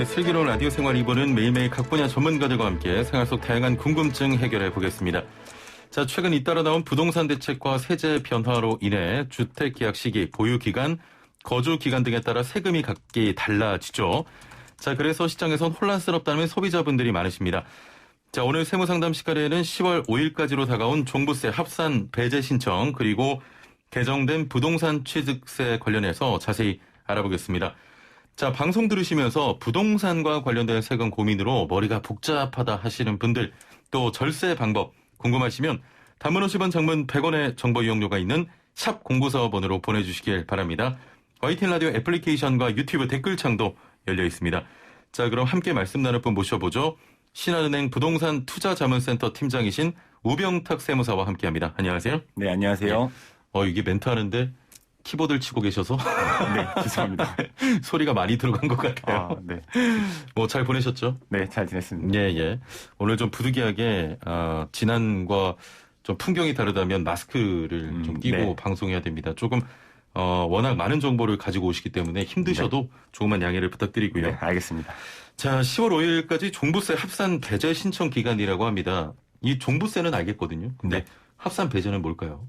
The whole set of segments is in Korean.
네, 슬기로운 라디오 생활 2부는 매일매일 각 분야 전문가들과 함께 생활 속 다양한 궁금증 해결해 보겠습니다. 자, 최근 잇따라 나온 부동산 대책과 세제 변화로 인해 주택 계약 시기, 보유 기간, 거주 기간 등에 따라 세금이 각기 달라지죠. 자, 그래서 시장에선 혼란스럽다는 소비자분들이 많으십니다. 자, 오늘 세무상담 시간에는 10월 5일까지로 다가온 종부세 합산 배제 신청 그리고 개정된 부동산 취득세 관련해서 자세히 알아보겠습니다. 자, 방송 들으시면서 부동산과 관련된 세금 고민으로 머리가 복잡하다 하시는 분들, 또 절세 방법 궁금하시면 단문 50원, 장문 100원의 정보 이용료가 있는 샵 0945번으로 보내주시길 바랍니다. YTN 라디오 애플리케이션과 유튜브 댓글창도 열려 있습니다. 자, 그럼 함께 말씀 나눌 분 모셔보죠. 신한은행 부동산 투자자문센터 팀장이신 우병탁 세무사와 함께합니다. 안녕하세요. 네, 안녕하세요. 네. 이게 멘트하는데 키보드를 치고 계셔서 네, 죄송합니다. 소리가 많이 들어간 것 같아요. 네. 뭐 잘 보내셨죠? 네, 잘 지냈습니다. 예. 오늘 좀 부득이하게 지난과 좀 풍경이 다르다면 마스크를 좀 끼고 네. 방송해야 됩니다. 조금 워낙 많은 정보를 가지고 오시기 때문에 힘드셔도 네. 조금만 양해를 부탁드리고요. 네, 알겠습니다. 자, 10월 5일까지 종부세 합산 배제 신청 기간이라고 합니다. 이 종부세는 알겠거든요. 근데 네. 합산 배제는 뭘까요?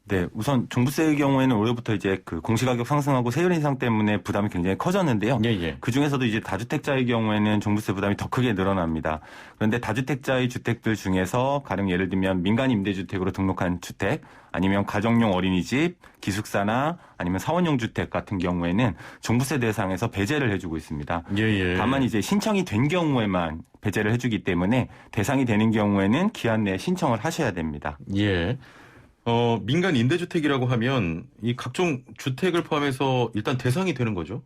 네, 우선 종부세의 경우에는 올해부터 이제 그 공시가격 상승하고 세율 인상 때문에 부담이 굉장히 커졌는데요. 예. 그 중에서도 이제 다주택자의 경우에는 종부세 부담이 더 크게 늘어납니다. 그런데 다주택자의 주택들 중에서 가령 예를 들면 민간 임대주택으로 등록한 주택, 아니면 가정용 어린이집, 기숙사나 아니면 사원용 주택 같은 경우에는 종부세 대상에서 배제를 해주고 있습니다. 예. 다만 이제 신청이 된 경우에만 배제를 해주기 때문에 대상이 되는 경우에는 기한 내에 신청을 하셔야 됩니다. 예. 민간 임대주택이라고 하면 이 각종 주택을 포함해서 일단 대상이 되는 거죠?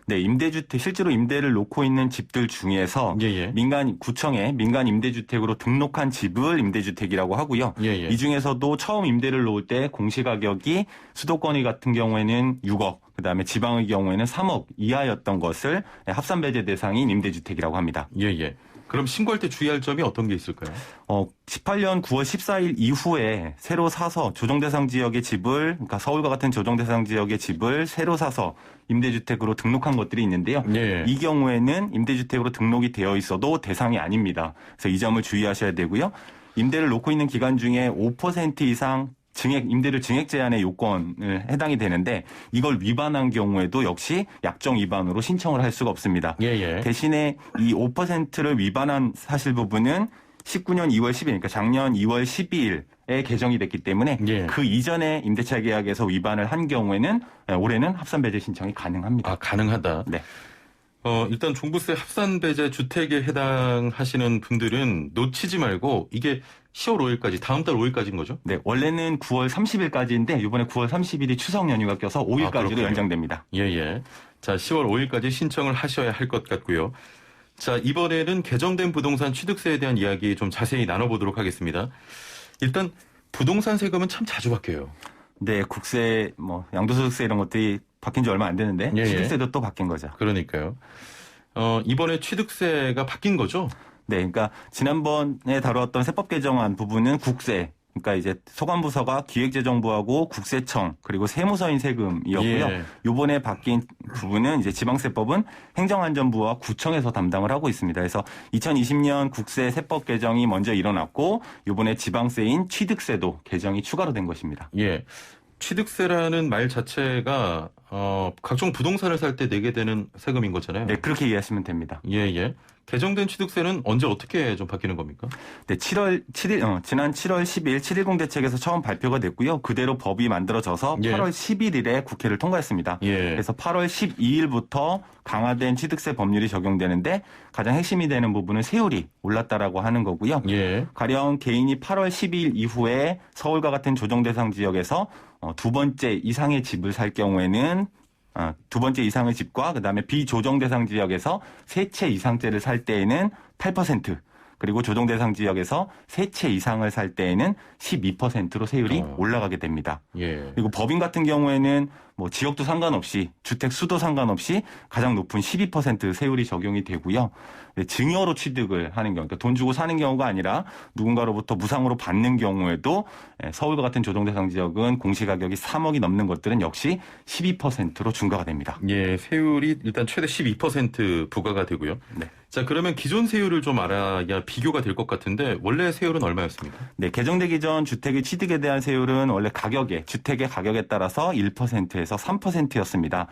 네, 임대주택, 실제로 임대를 놓고 있는 집들 중에서 예. 구청에 민간 임대주택으로 등록한 집을 임대주택이라고 하고요. 예. 이 중에서도 처음 임대를 놓을 때 공시가격이 수도권의 같은 경우에는 6억, 그다음에 지방의 경우에는 3억 이하였던 것을 합산배제 대상인 임대주택이라고 합니다. 예. 그럼 신고할 때 주의할 점이 어떤 게 있을까요? 18년 9월 14일 이후에 새로 사서 조정대상 지역의 집을, 그러니까 서울과 같은 조정대상 지역의 집을 새로 사서 임대주택으로 등록한 것들이 있는데요. 예. 이 경우에는 임대주택으로 등록이 되어 있어도 대상이 아닙니다. 그래서 이 점을 주의하셔야 되고요. 임대를 놓고 있는 기간 중에 5% 이상 임대를 증액 제한의 요건을 해당이 되는데 이걸 위반한 경우에도 역시 약정 위반으로 신청을 할 수가 없습니다. 예. 대신에 이 5%를 위반한 사실 부분은 19년 2월 10일, 그러니까 작년 2월 12일에 개정이 됐기 때문에 예. 그 이전에 임대차 계약에서 위반을 한 경우에는 올해는 합산배제 신청이 가능합니다. 가능하다. 네. 일단 종부세 합산배제 주택에 해당하시는 분들은 놓치지 말고 이게 10월 5일까지, 다음 달 5일까지인 거죠? 네, 원래는 9월 30일까지인데 이번에 9월 30일이 추석 연휴가 껴서 5일까지로 연장됩니다. 예. 자, 10월 5일까지 신청을 하셔야 할 것 같고요. 자, 이번에는 개정된 부동산 취득세에 대한 이야기 좀 자세히 나눠보도록 하겠습니다. 일단 부동산 세금은 참 자주 바뀌어요. 네, 국세, 양도소득세 이런 것들이 바뀐 지 얼마 안 되는데 예. 취득세도 또 바뀐 거죠. 그러니까요. 이번에 취득세가 바뀐 거죠? 네, 그러니까 지난번에 다루었던 세법 개정안 부분은 국세, 그러니까 이제 소관부서가 기획재정부하고 국세청 그리고 세무서인 세금이었고요. 예. 이번에 바뀐 부분은 이제 지방세법은 행정안전부와 구청에서 담당을 하고 있습니다. 그래서 2020년 국세 세법 개정이 먼저 일어났고 이번에 지방세인 취득세도 개정이 추가로 된 것입니다. 예. 취득세라는 말 자체가 각종 부동산을 살 때 내게 되는 세금인 거잖아요. 네, 그렇게 이해하시면 됩니다. 예. 개정된 취득세는 언제 어떻게 좀 바뀌는 겁니까? 네, 지난 7월 10일 7.10 대책에서 처음 발표가 됐고요. 그대로 법이 만들어져서 예. 8월 11일에 국회를 통과했습니다. 예. 그래서 8월 12일부터 강화된 취득세 법률이 적용되는데 가장 핵심이 되는 부분은 세율이 올랐다라고 하는 거고요. 예. 가령 개인이 8월 12일 이후에 서울과 같은 조정대상 지역에서 두 번째 이상의 집을 살 경우에는 두 번째 이상의 집과 그다음에 비조정 대상 지역에서 세 채 이상째를 살 때에는 8%, 그리고 조정 대상 지역에서 세 채 이상을 살 때에는 12%로 세율이 올라가게 됩니다. 예. 그리고 법인 같은 경우에는 뭐 지역도 상관없이 주택 수도 상관없이 가장 높은 12% 세율이 적용이 되고요. 증여로 취득을 하는 경우, 그러니까 돈 주고 사는 경우가 아니라 누군가로부터 무상으로 받는 경우에도 서울과 같은 조정 대상 지역은 공시가격이 3억이 넘는 것들은 역시 12%로 중과가 됩니다. 예, 세율이 일단 최대 12% 부과가 되고요. 네. 자, 그러면 기존 세율을 좀 알아야 비교가 될 것 같은데 원래 세율은 얼마였습니까? 네, 개정되기 전 주택의 취득에 대한 세율은 원래 주택의 가격에 따라서 1%에서 3%였습니다.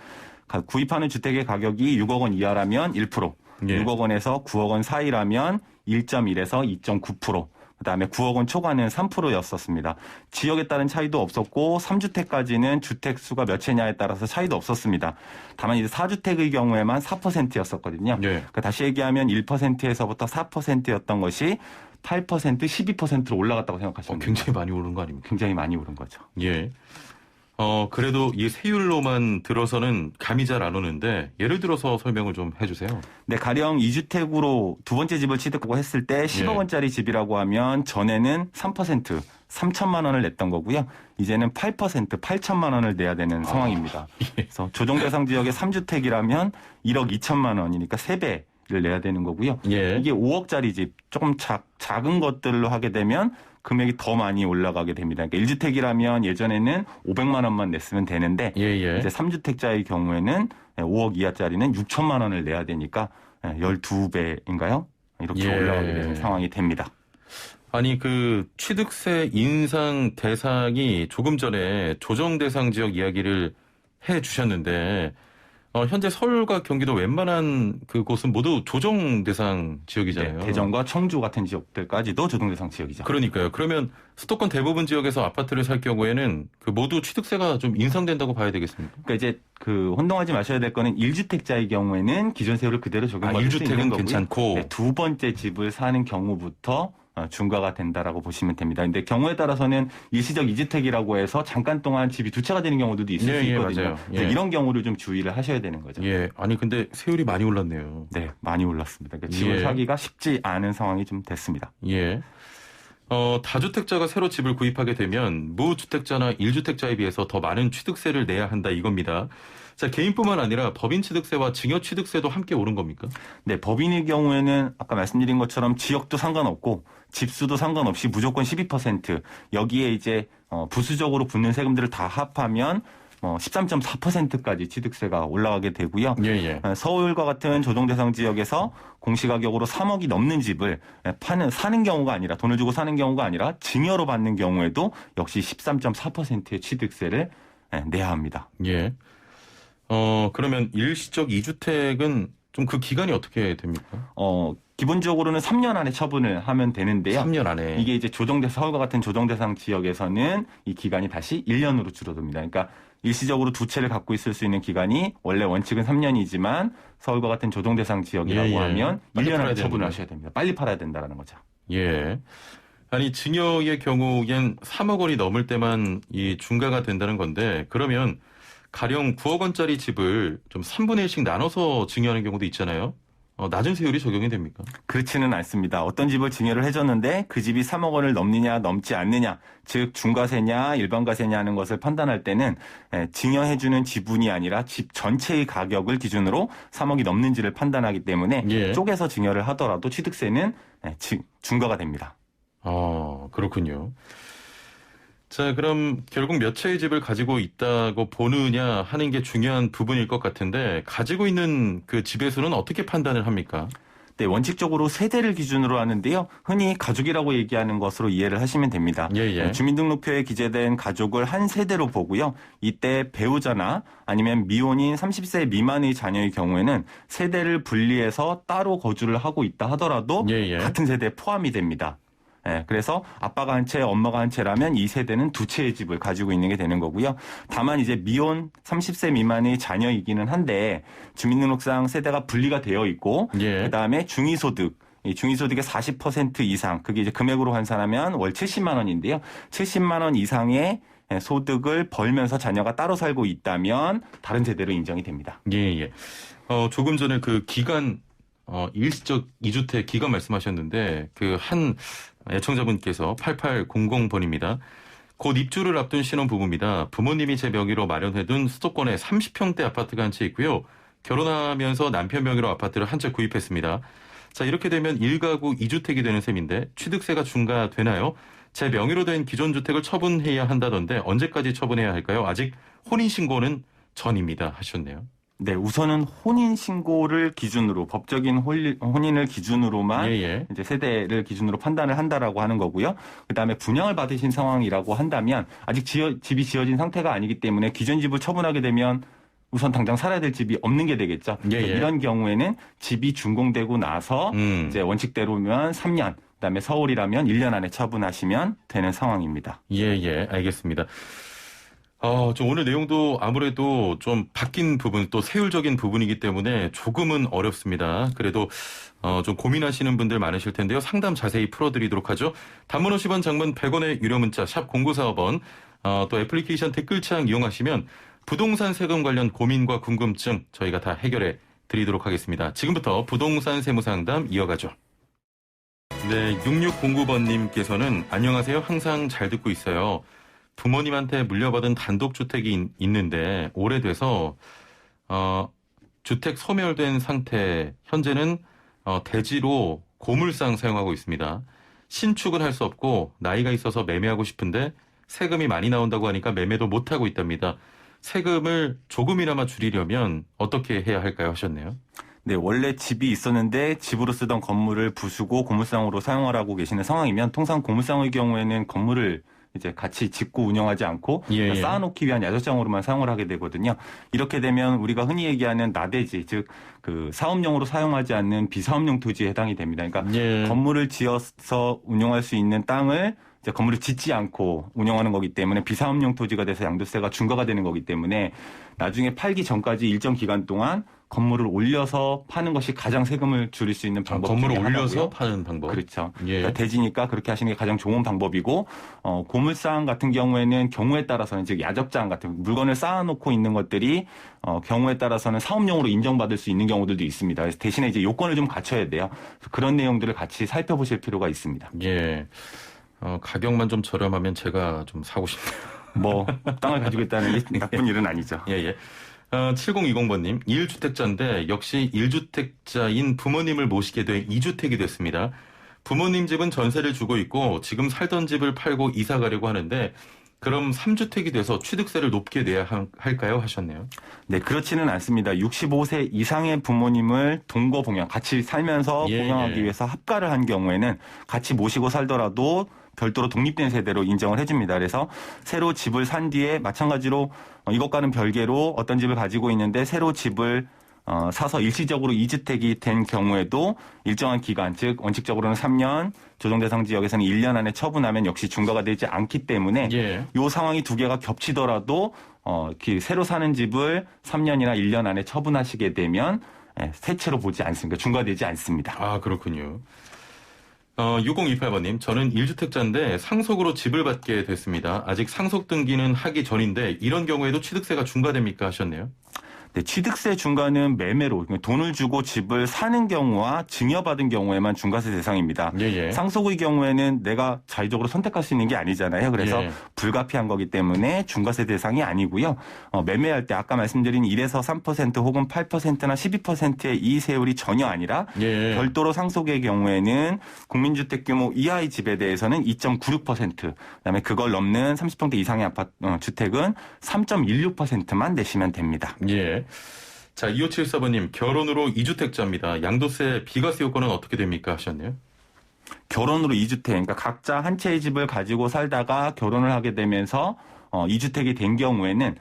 구입하는 주택의 가격이 6억 원 이하라면 1%, 예. 6억 원에서 9억 원 사이라면 1.1에서 2.9%, 그다음에 9억 원 초과는 3%였었습니다. 지역에 따른 차이도 없었고 3주택까지는 주택 수가 몇 채냐에 따라서 차이도 없었습니다. 다만 이제 4주택의 경우에만 4%였었거든요. 예. 그러니까 다시 얘기하면 1%에서부터 4%였던 것이 8%, 12%로 올라갔다고 생각하시면 됩니다. 굉장히 많이 오른 거 아닙니까? 굉장히 많이 오른 거죠. 예. 그래도 이 세율로만 들어서는 감이 잘 안 오는데 예를 들어서 설명을 좀 해주세요. 네, 가령 2주택으로 두 번째 집을 취득하고 했을 때 10억 원짜리 집이라고 하면 전에는 3%, 3천만 원을 냈던 거고요. 이제는 8%, 8천만 원을 내야 되는 상황입니다. 그래서 조정 대상 지역의 3주택이라면 1억 2천만 원이니까 3배를 내야 되는 거고요. 예. 이게 5억짜리 집, 조금 작은 것들로 하게 되면 금액이 더 많이 올라가게 됩니다. 그러니까 1주택이라면 예전에는 500만 원만 냈으면 되는데 예. 이제 3주택자의 경우에는 5억 이하짜리는 6천만 원을 내야 되니까 12배인가요? 이렇게 예. 올라가게 되는 상황이 됩니다. 아니 그 취득세 인상 대상이 조금 전에 조정 대상 지역 이야기를 해 주셨는데 현재 서울과 경기도 웬만한 그곳은 모두 조정 대상 지역이잖아요. 네, 대전과 청주 같은 지역들까지도 조정 대상 지역이죠. 그러니까요. 그러면 수도권 대부분 지역에서 아파트를 살 경우에는 그 모두 취득세가 좀 인상된다고 봐야 되겠습니까? 그러니까 이제 그 혼동하지 마셔야 될 거는 1주택자의 경우에는 기존 세율을 그대로 적용받을 수 있는 1주택은 거고요. 괜찮고. 네, 두 번째 집을 사는 경우부터 중과가 된다라고 보시면 됩니다. 근데 경우에 따라서는 일시적 2주택이라고 해서 잠깐 동안 집이 두 채가 되는 경우도 있을 수 있거든요. 맞아요. 그래서 이런 경우를 좀 주의를 하셔야 되는 거죠. 예. 아니 근데 세율이 많이 올랐네요. 네, 많이 올랐습니다. 그러니까 집을 사기가 쉽지 않은 상황이 좀 됐습니다. 예. 다주택자가 새로 집을 구입하게 되면 무주택자나 1주택자에 비해서 더 많은 취득세를 내야 한다 이겁니다. 자, 개인뿐만 아니라 법인 취득세와 증여 취득세도 함께 오른 겁니까? 네, 법인의 경우에는 아까 말씀드린 것처럼 지역도 상관없고 집수도 상관없이 무조건 12%, 여기에 이제 부수적으로 붙는 세금들을 다 합하면 13.4%까지 취득세가 올라가게 되고요. 예. 서울과 같은 조정 대상 지역에서 공시가격으로 3억이 넘는 집을 사는 경우가 아니라, 돈을 주고 사는 경우가 아니라 증여로 받는 경우에도 역시 13.4%의 취득세를 내야 합니다. 예. 그러면 일시적 2주택은 좀 그 기간이 어떻게 됩니까? 기본적으로는 3년 안에 처분을 하면 되는데요. 3년 안에. 이게 이제 서울과 같은 조정 대상 지역에서는 이 기간이 다시 1년으로 줄어듭니다. 그러니까 일시적으로 두 채를 갖고 있을 수 있는 기간이 원래 원칙은 3년이지만 서울과 같은 조정 대상 지역이라고 하면 1년 안에 처분을 하셔야 됩니다. 빨리 팔아야 된다는 거죠. 예. 아니 증여의 경우엔 3억 원이 넘을 때만 이 중과가 된다는 건데 그러면 가령 9억 원짜리 집을 좀 3분의 1씩 나눠서 증여하는 경우도 있잖아요. 낮은 세율이 적용이 됩니까? 그렇지는 않습니다. 어떤 집을 증여를 해줬는데 그 집이 3억 원을 넘느냐 넘지 않느냐, 즉 중과세냐 일반과세냐 하는 것을 판단할 때는 증여해주는 지분이 아니라 집 전체의 가격을 기준으로 3억이 넘는지를 판단하기 때문에 쪼개서 증여를 하더라도 취득세는 중과가 됩니다. 그렇군요. 자, 그럼 결국 몇 채의 집을 가지고 있다고 보느냐 하는 게 중요한 부분일 것 같은데 가지고 있는 그 집의 수는 어떻게 판단을 합니까? 네, 원칙적으로 세대를 기준으로 하는데요. 흔히 가족이라고 얘기하는 것으로 이해를 하시면 됩니다. 주민등록표에 기재된 가족을 한 세대로 보고요. 이때 배우자나 아니면 미혼인 30세 미만의 자녀의 경우에는 세대를 분리해서 따로 거주를 하고 있다 하더라도 같은 세대에 포함이 됩니다. 그래서 아빠가 한 채, 엄마가 한 채라면 이 세대는 두 채의 집을 가지고 있는 게 되는 거고요. 다만 이제 미혼 30세 미만의 자녀이기는 한데 주민등록상 세대가 분리가 되어 있고 그다음에 중위소득, 이 중위소득의 40% 이상, 그게 이제 금액으로 환산하면 월 70만 원인데요. 70만 원 이상의 소득을 벌면서 자녀가 따로 살고 있다면 다른 세대로 인정이 됩니다. 조금 전에 그 기간 일시적 2주택 기간 말씀하셨는데 그 한 애청자분께서 8800번입니다. 곧 입주를 앞둔 신혼부부입니다. 부모님이 제 명의로 마련해둔 수도권에 30평대 아파트가 한 채 있고요. 결혼하면서 남편 명의로 아파트를 한 채 구입했습니다. 자, 이렇게 되면 1가구 2주택이 되는 셈인데 취득세가 중과되나요? 제 명의로 된 기존 주택을 처분해야 한다던데 언제까지 처분해야 할까요? 아직 혼인신고는 전입니다 하셨네요. 네, 우선은 혼인 신고를 기준으로 법적인 혼인을 기준으로만 예. 이제 세대를 기준으로 판단을 한다라고 하는 거고요. 그다음에 분양을 받으신 상황이라고 한다면 아직 집이 지어진 상태가 아니기 때문에 기존 집을 처분하게 되면 우선 당장 살아야 될 집이 없는 게 되겠죠. 예. 이런 경우에는 집이 준공되고 나서 이제 원칙대로면 3년, 그다음에 서울이라면 1년 안에 처분하시면 되는 상황입니다. 예, 알겠습니다. 좀 오늘 내용도 아무래도 좀 바뀐 부분, 또 세율적인 부분이기 때문에 조금은 어렵습니다. 그래도 좀 고민하시는 분들 많으실 텐데요. 상담 자세히 풀어드리도록 하죠. 단문 50원, 장문 100원의 유료 문자 샵 0945번, 또 애플리케이션 댓글창 이용하시면 부동산 세금 관련 고민과 궁금증 저희가 다 해결해 드리도록 하겠습니다. 지금부터 부동산 세무상담 이어가죠. 네, 6609번님께서는 안녕하세요. 항상 잘 듣고 있어요. 부모님한테 물려받은 단독주택이 있는데 오래돼서 주택 소멸된 상태, 현재는 대지로 고물상 사용하고 있습니다. 신축은 할 수 없고 나이가 있어서 매매하고 싶은데 세금이 많이 나온다고 하니까 매매도 못하고 있답니다. 세금을 조금이나마 줄이려면 어떻게 해야 할까요 하셨네요. 네, 원래 집이 있었는데 집으로 쓰던 건물을 부수고 고물상으로 사용하라고 계시는 상황이면 통상 고물상의 경우에는 건물을 이제 같이 짓고 운영하지 않고 쌓아놓기 위한 야적장으로만 사용을 하게 되거든요. 이렇게 되면 우리가 흔히 얘기하는 나대지, 즉 그 사업용으로 사용하지 않는 비사업용 토지에 해당이 됩니다. 그러니까 건물을 지어서 운영할 수 있는 땅을 이제 건물을 짓지 않고 운영하는 거기 때문에 비사업용 토지가 돼서 양도세가 중과가 되는 거기 때문에 나중에 팔기 전까지 일정 기간 동안 건물을 올려서 파는 것이 가장 세금을 줄일 수 있는 방법 중에 건물을 올려서 하나고요. 파는 방법. 그렇죠. 그러니까 대지니까 그렇게 하시는 게 가장 좋은 방법이고 고물상 같은 경우에는 경우에 따라서는 즉 야적장 같은 물건을 쌓아놓고 있는 것들이 경우에 따라서는 사업용으로 인정받을 수 있는 경우들도 있습니다. 그래서 대신에 이제 요건을 좀 갖춰야 돼요. 그런 내용들을 같이 살펴보실 필요가 있습니다. 예. 가격만 좀 저렴하면 제가 좀 사고 싶네요. 뭐 땅을 가지고 있다는 게 나쁜 일은 아니죠. 예. 7020번님, 1주택자인데 역시 1주택자인 부모님을 모시게 돼 2주택이 됐습니다. 부모님 집은 전세를 주고 있고 지금 살던 집을 팔고 이사 가려고 하는데 그럼 3주택이 돼서 취득세를 높게 내야 할까요? 하셨네요. 네, 그렇지는 않습니다. 65세 이상의 부모님을 동거봉양, 같이 살면서 봉양하기 위해서 합가를 한 경우에는 같이 모시고 살더라도 별도로 독립된 세대로 인정을 해줍니다. 그래서 새로 집을 산 뒤에 마찬가지로 이것과는 별개로 어떤 집을 가지고 있는데 새로 집을 사서 일시적으로 2주택이 된 경우에도 일정한 기간, 즉 원칙적으로는 3년, 조정대상 지역에서는 1년 안에 처분하면 역시 중과가 되지 않기 때문에 이 상황이 두 개가 겹치더라도 새로 사는 집을 3년이나 1년 안에 처분하시게 되면 새 채로 보지 않습니다. 중과되지 않습니다. 아, 그렇군요. 6028번님, 저는 1주택자인데 상속으로 집을 받게 됐습니다. 아직 상속 등기는 하기 전인데 이런 경우에도 취득세가 중과됩니까 하셨네요. 네, 취득세 중과는 매매로 돈을 주고 집을 사는 경우와 증여받은 경우에만 중과세 대상입니다. 상속의 경우에는 내가 자의적으로 선택할 수 있는 게 아니잖아요. 그래서 불가피한 거기 때문에 중과세 대상이 아니고요. 매매할 때 아까 말씀드린 1에서 3% 혹은 8%나 12%의 이의세율이 전혀 아니라 별도로 상속의 경우에는 국민주택 규모 이하의 집에 대해서는 2.96%, 그다음에 그걸 넘는 30평대 이상의 주택은 3.16%만 내시면 됩니다. 자, 2574번님, 결혼으로 2주택자입니다. 양도세 비과세 요건은 어떻게 됩니까? 하셨네요. 결혼으로 2주택, 그러니까 각자 한 채의 집을 가지고 살다가 결혼을 하게 되면서 2주택이 된 경우에는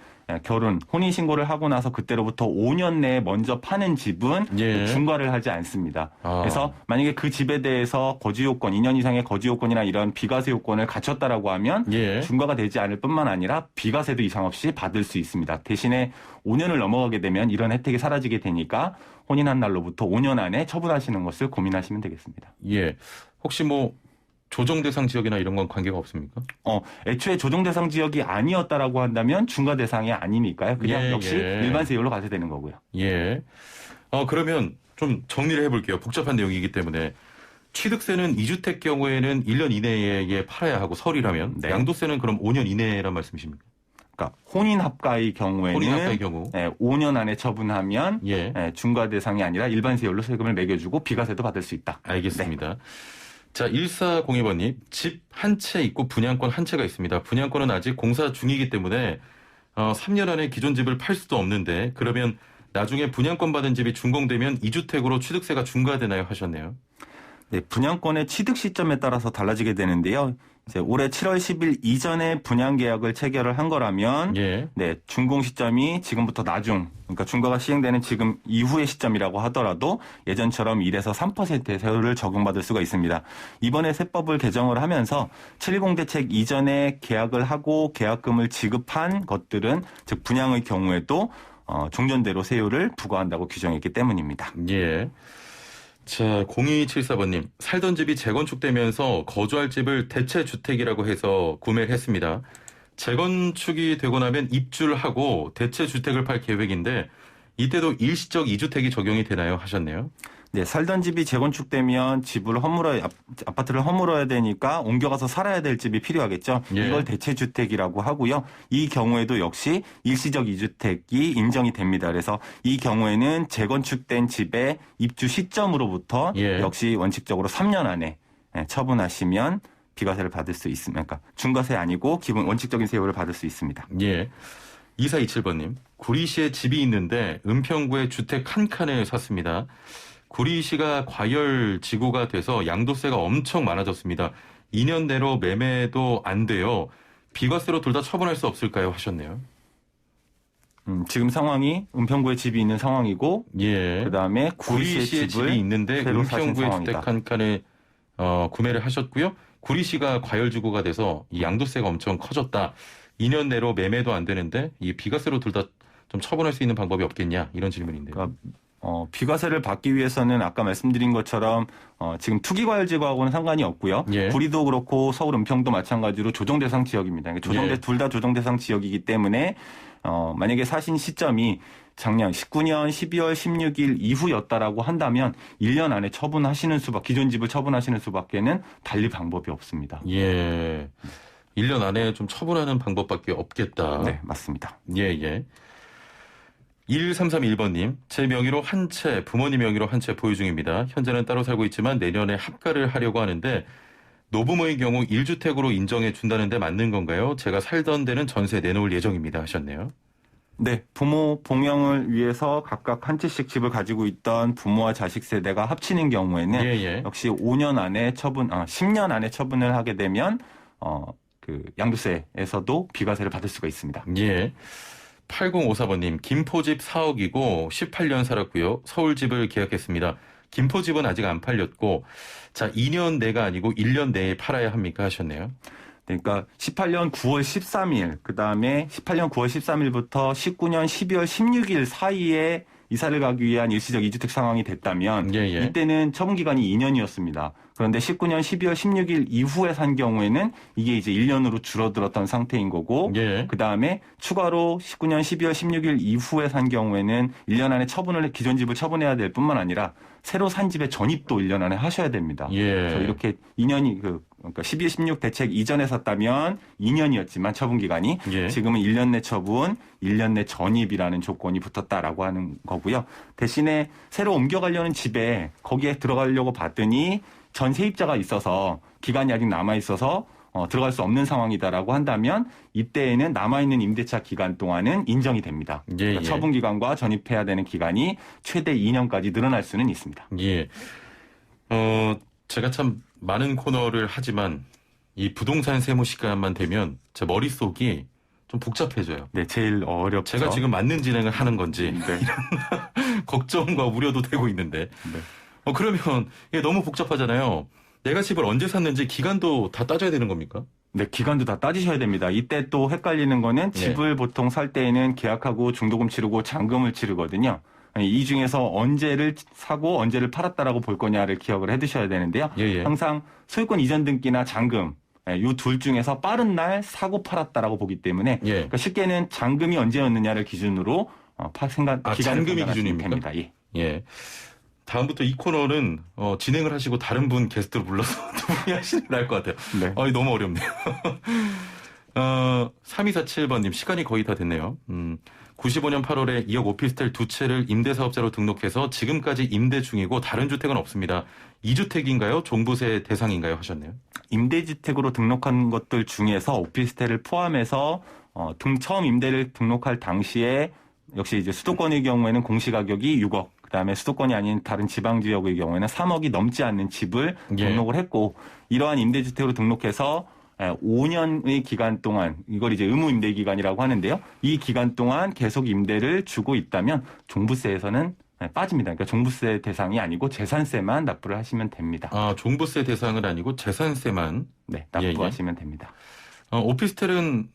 혼인신고를 하고 나서 그때로부터 5년 내에 먼저 파는 집은 중과를 하지 않습니다. 그래서 만약에 그 집에 대해서 거주요건, 2년 이상의 거주요건이나 이런 비과세 요건을 갖췄다라고 하면 중과가 되지 않을 뿐만 아니라 비과세도 이상 없이 받을 수 있습니다. 대신에 5년을 넘어가게 되면 이런 혜택이 사라지게 되니까 혼인한 날로부터 5년 안에 처분하시는 것을 고민하시면 되겠습니다. 혹시 조정 대상 지역이나 이런 건 관계가 없습니까? 애초에 조정 대상 지역이 아니었다라고 한다면 중과 대상이 아니니까요. 그냥 역시 일반 세율로 가셔야 되는 거고요. 그러면 좀 정리를 해볼게요. 복잡한 내용이기 때문에. 취득세는 2주택 경우에는 1년 이내에 팔아야 하고 설이라면 네. 양도세는 그럼 5년 이내란 말씀이십니까? 그러니까 혼인합가의 경우에는 혼인합가의 경우. 5년 안에 처분하면 예. 중과 대상이 아니라 일반 세율로 세금을 매겨주고 비과세도 받을 수 있다. 알겠습니다. 자, 1402번님. 집 한 채 있고 분양권 한 채가 있습니다. 분양권은 아직 공사 중이기 때문에 3년 안에 기존 집을 팔 수도 없는데 그러면 나중에 분양권 받은 집이 준공되면 2주택으로 취득세가 중과되나요? 하셨네요. 네, 분양권의 취득 시점에 따라서 달라지게 되는데요. 이제 올해 7월 10일 이전에 분양 계약을 체결을 한 거라면 예. 네, 준공 시점이 지금부터 나중, 그러니까 중과가 시행되는 지금 이후의 시점이라고 하더라도 예전처럼 1에서 3%의 세율을 적용받을 수가 있습니다. 이번에 세법을 개정을 하면서 710 대책 이전에 계약을 하고 계약금을 지급한 것들은 즉 분양의 경우에도 종전대로 세율을 부과한다고 규정했기 때문입니다. 예. 자, 0274번님. 살던 집이 재건축되면서 거주할 집을 대체주택이라고 해서 구매를 했습니다. 재건축이 되고 나면 입주를 하고 대체주택을 팔 계획인데 이때도 일시적 2주택이 적용이 되나요? 하셨네요. 네, 살던 집이 재건축되면 집을 아파트를 허물어야 되니까 옮겨가서 살아야 될 집이 필요하겠죠. 예. 이걸 대체주택이라고 하고요. 이 경우에도 역시 일시적 2주택이 인정이 됩니다. 그래서 이 경우에는 재건축된 집의 입주 시점으로부터 예. 역시 원칙적으로 3년 안에 처분하시면 비과세를 받을 수 있습니다. 그러니까 중과세 아니고 기본 원칙적인 세율을 받을 수 있습니다. 예. 2427번님. 구리시에 집이 있는데 은평구에 주택 한 칸을 샀습니다. 구리시가 과열 지구가 돼서 양도세가 엄청 많아졌습니다. 2년 내로 매매도 안 돼요. 비과세로 둘 다 처분할 수 없을까요? 하셨네요. 지금 상황이 은평구에 집이 있는 상황이고 예. 그다음에 구리시에 집이 있는데 새로 사신 은평구에 상황이다. 주택 한 칸을 구매를 하셨고요. 구리시가 과열지구가 돼서 이 양도세가 엄청 커졌다. 2년 내로 매매도 안 되는데 이 비과세로 둘 다 좀 처분할 수 있는 방법이 없겠냐 이런 질문인데요. 그러니까 비과세를 받기 위해서는 아까 말씀드린 것처럼 지금 투기과열지구하고는 상관이 없고요. 예. 구리도 그렇고 서울 은평도 마찬가지로 조정대상 지역입니다. 예. 둘 다 조정대상 지역이기 때문에 만약에 사신 시점이 작년 19년 12월 16일 이후였다라고 한다면 1년 안에 기존 집을 처분하시는 수밖에는 달리 방법이 없습니다. 예. 1년 안에 좀 처분하는 방법밖에 없겠다. 네, 맞습니다. 예, 예. 1331번님, 제 명의로 한 채, 부모님 명의로 한 채 보유 중입니다. 현재는 따로 살고 있지만 내년에 합가를 하려고 하는데 노부모의 경우 1주택으로 인정해 준다는데 맞는 건가요? 제가 살던 데는 전세 내놓을 예정입니다. 하셨네요. 네, 부모 봉양을 위해서 각각 한 채씩 집을 가지고 있던 부모와 자식 세대가 합치는 경우에는 예, 예. 역시 5년 안에 10년 안에 처분을 하게 되면 양도세에서도 비과세를 받을 수가 있습니다. 예. 8054번님, 김포집 4억이고 18년 살았고요. 서울집을 계약했습니다. 김포집은 아직 안 팔렸고, 자, 2년 내가 아니고 1년 내에 팔아야 합니까? 하셨네요. 그러니까 18년 9월 13일, 그 다음에 18년 9월 13일부터 19년 12월 16일 사이에 이사를 가기 위한 일시적 2주택 상황이 됐다면 예, 예. 이때는 처분 기간이 2년이었습니다. 그런데 19년 12월 16일 이후에 산 경우에는 이게 이제 1년으로 줄어들었던 상태인 거고 예. 그다음에 추가로 19년 12월 16일 이후에 산 경우에는 1년 안에 기존 집을 처분해야 될 뿐만 아니라 새로 산 집의 전입도 1년 안에 하셔야 됩니다. 예. 그래서 이렇게 2년이 그러니까 12, 16 대책 이전에 샀다면 2년이었지만 처분 기간이 예. 지금은 1년 내 처분, 1년 내 전입이라는 조건이 붙었다라고 하는 거고요. 대신에 새로 옮겨가려는 집에 거기에 들어가려고 봤더니 전 세입자가 있어서 기간이 아직 남아 있어서 들어갈 수 없는 상황이다라고 한다면 이때에는 남아있는 임대차 기간 동안은 인정이 됩니다. 예, 그러니까 예. 처분 기간과 전입해야 되는 기간이 최대 2년까지 늘어날 수는 있습니다. 예. 제가 참 많은 코너를 하지만 이 부동산 세무 시간만 되면 제 머릿속이 좀 복잡해져요. 네, 제일 어렵죠. 제가 지금 맞는 진행을 하는 건지 네. 걱정과 우려도 되고 있는데 네. 그러면 이게 너무 복잡하잖아요. 내가 집을 언제 샀는지 기간도 다 따져야 되는 겁니까? 네, 기간도 다 따지셔야 됩니다. 이때 또 헷갈리는 거는 집을 보통 살 때에는 계약하고 중도금 치르고 잔금을 치르거든요. 이 중에서 언제를 사고 언제를 팔았다라고 볼 거냐를 기억을 해 두셔야 되는데요. 예. 항상 소유권 이전 등기나 잔금 이 둘 중에서 빠른 날 사고 팔았다라고 보기 때문에 예. 그러니까 쉽게는 잔금이 언제였느냐를 기준으로 기간을 잔금이 판단하시면 기준입니까? 됩니다. 예. 예. 다음부터 이 코너는 진행을 하시고 다른 분 게스트로 불러서 두 분이 하시는 게 나을 것 같아요. 네. 너무 어렵네요. 3247번님, 시간이 거의 다 됐네요. 95년 8월에 2억 오피스텔 두 채를 임대사업자로 등록해서 지금까지 임대 중이고 다른 주택은 없습니다. 2주택인가요? 종부세 대상인가요? 하셨네요. 임대주택으로 등록한 것들 중에서 오피스텔을 포함해서 처음 임대를 등록할 당시에 역시 이제 수도권의 경우에는 공시가격이 6억, 그다음에 수도권이 아닌 다른 지방 지역의 경우에는 3억이 넘지 않는 집을 예. 등록을 했고, 이러한 임대주택으로 등록해서 5년의 기간 동안, 이걸 이제 의무 임대 기간이라고 하는데요. 이 기간 동안 계속 임대를 주고 있다면 종부세에서는 빠집니다. 그러니까 종부세 대상이 아니고 재산세만 납부를 하시면 됩니다. 종부세 대상은 아니고 재산세만. 네, 납부하시면 됩니다. 오피스텔은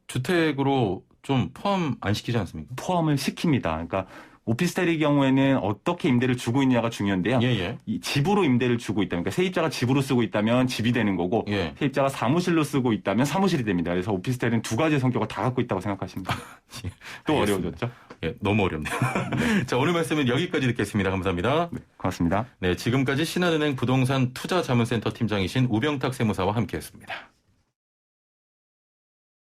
주택으로 좀 포함 안 시키지 않습니까? 포함을 시킵니다. 그러니까 오피스텔의 경우에는 어떻게 임대를 주고 있느냐가 중요한데요. 예. 이 집으로 임대를 주고 있다면, 그러니까 세입자가 집으로 쓰고 있다면 집이 되는 거고, 예. 세입자가 사무실로 쓰고 있다면 사무실이 됩니다. 그래서 오피스텔은 두 가지의 성격을 다 갖고 있다고 생각하시면 됩니다. 또 알겠습니다. 어려워졌죠? 예, 너무 어렵네요. 자, 오늘 말씀은 여기까지 듣겠습니다. 감사합니다. 네, 고맙습니다. 네, 지금까지 신한은행 부동산 투자자문센터 팀장이신 우병탁 세무사와 함께했습니다.